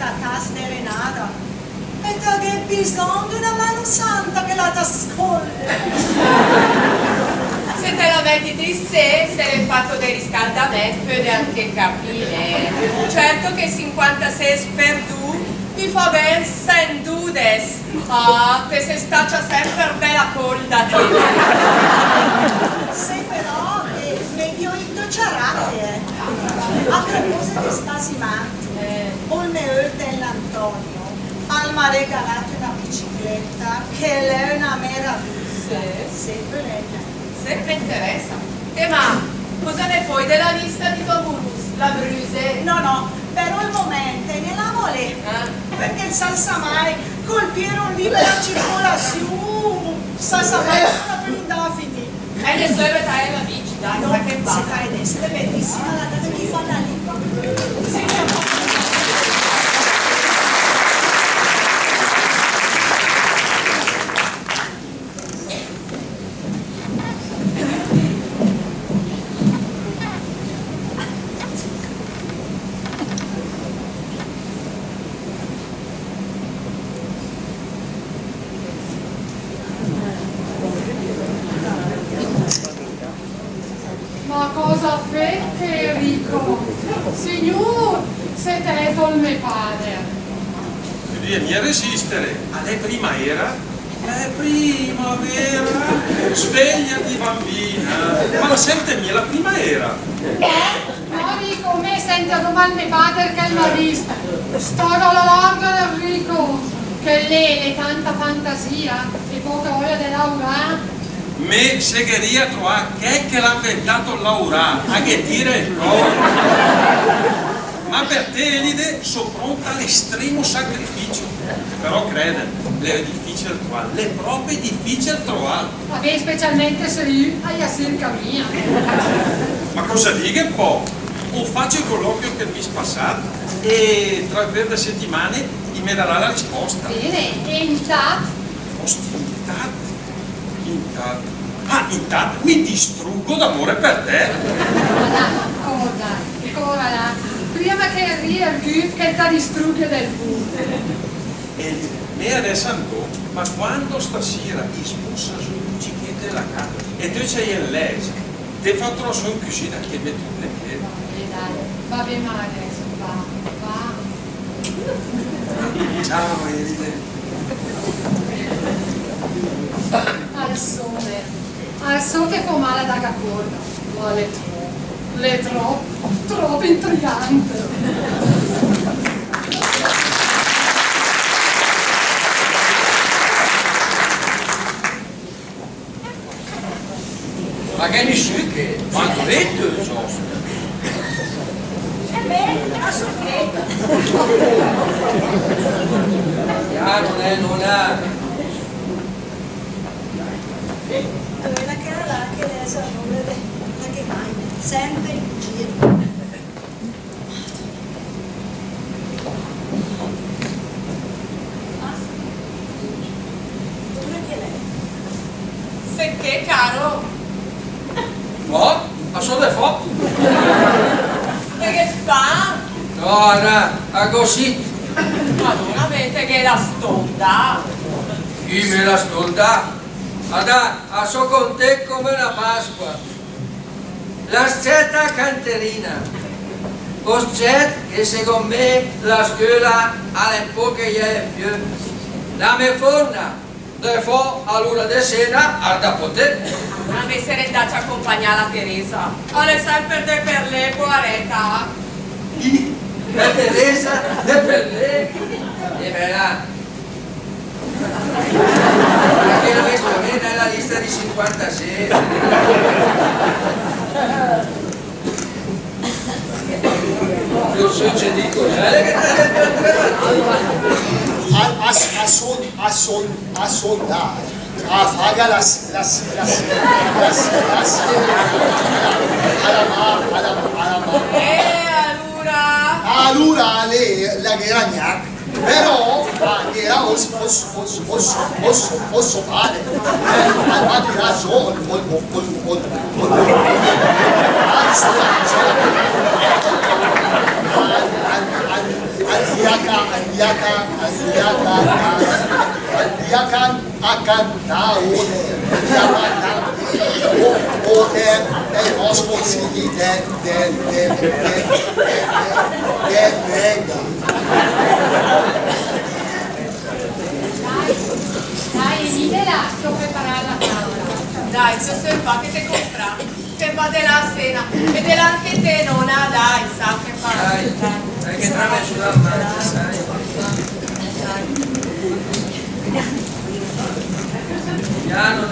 tatas de renada. E tu che bisogno di una mano santa che la t'ascolta. Se te lo metti di sé, se l'hai fatto dei riscaldamenti, puoi anche capire. Certo che 56 per tu mi fa ben sen dudes. Ah, te se staccia sempre bella colda. Sì, però meglio indociarate. A proposito di spasimanti, Olme dell'Antonio mi ha regalato una bicicletta che è una meraviglia. Sempre lei. Sempre interessa. E ma, cosa ne fai della lista di Tobulus, la Bruse? No, per il momento ne la vole. Perché il salsa mai colpirono libera circolazione. Salsa mai non andava a finire. E le sue vedrai la bici, dai, sa che va. Si fa ed è bellissima la data che fa la lingua. Ma cosa fate, Enrico? Signor, siete con mio padre. Devi a resistere. Alle primavera? Primavera? Svegliati bambina. Ma sentimi, la primavera. No, Enrico, me sento come mio padre che l'ha vista. Sto alla larga, Enrico, che lei ha tanta fantasia e poca voglia di lavorare. Me segheria trovare che l'ha inventato Laura a che dire ma per te Elide sono pronta all'estremo sacrificio, però crede, le è difficile trovare, le proprio difficile trovare. Vabbè, specialmente se io hai a circa mia. Ma cosa dica un po'? O faccio il colloquio che mi passato e tra 2 settimane mi darà la risposta. Bene, e intanto? Intanto mi distruggo d'amore per te. Ancora là. Prima che arrivi che ti distrugge del punto. E me adesso andò, ma quando stasera ti spussa su un cicchetto della casa e tu c'hai il legge, ti fatto su in cucina che mi tu le chiedi. Va bene, ma adesso va. Ciao Elide. Al so che fa male da cacorda, ma le troppo intrigante. Ma che ne sai che? Quanto detto il sosto? A sorpresa. Non è. Quella che era là che lei sa non vede, ma che mai, sempre in giro. Dove che lei? Se che caro? No? Ma sono le foto? E che fa? No, a così. Ma non avete che la stonda? Chi me la stolda? A so con te come una Pasqua. La sceta canterina. Oscet che secondo me la scuola all'epoca è più. La me forna, de fo all'ora di sera, arda poter. A me se ne daci accompagnare la Teresa. Alle sempre de per le guareta. La Teresa, de per lei. E verrà. Perché non è nella lista di 56. Io so se dico a soldare, a fare allora lei la gragnac però era posso fare ha ragione al dei consigli del Lega. Dai, Emidela, sto preparando la tavola. Dai, yo soy pa' que te compra, que va de la cena, e de la que te nona, dai, sa che fa. Dai che tra me sulla mano, sai. Piano, non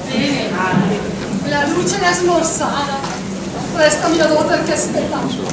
Bene, la luce è smorzata. Prestami la dote che aspetta.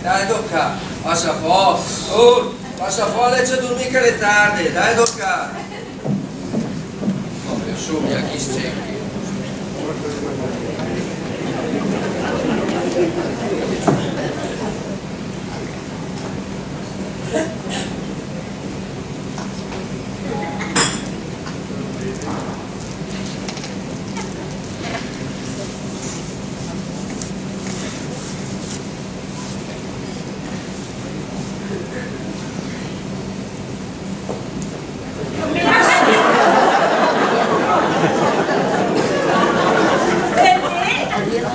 Dai, tocca, passa fuori, passa fuori a leggere a dormire che è tardi, dai, tocca. Vabbè, su, mi ha chi stecchi.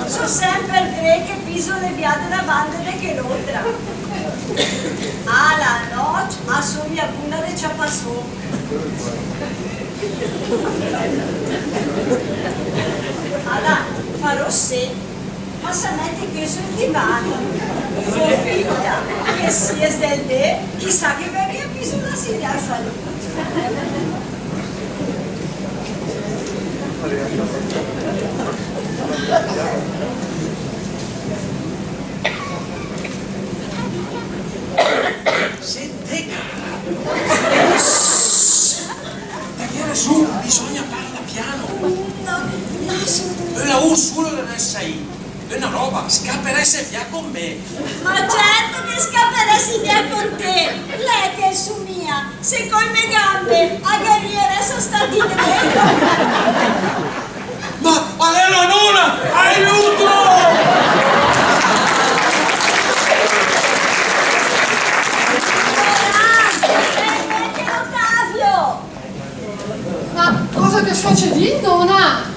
Sono sempre greche piso le viate da banda de che l'otra. A la noche assomiglia a una de chapasó. Allora, farò se, ma se metti che sul divano, forfida, che sia del de, chissà che verria piso una sedia al fallo. Sente, Daniela, su, bisogna parla piano. E la Ursula deve essere lì. È una roba, scapperesse via con me. Ma certo che scapperesti via con te, lei che è su mia, se con le gambe a guerriere sono stati dentro. Ma Alena Nona, aiuto! Ma cosa che succede, nonna?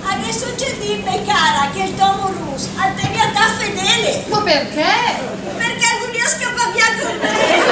A che succede, cara, che il Tomo Rus a te mi ha da fedele? Ma perché? Perché voglio scappare via con me.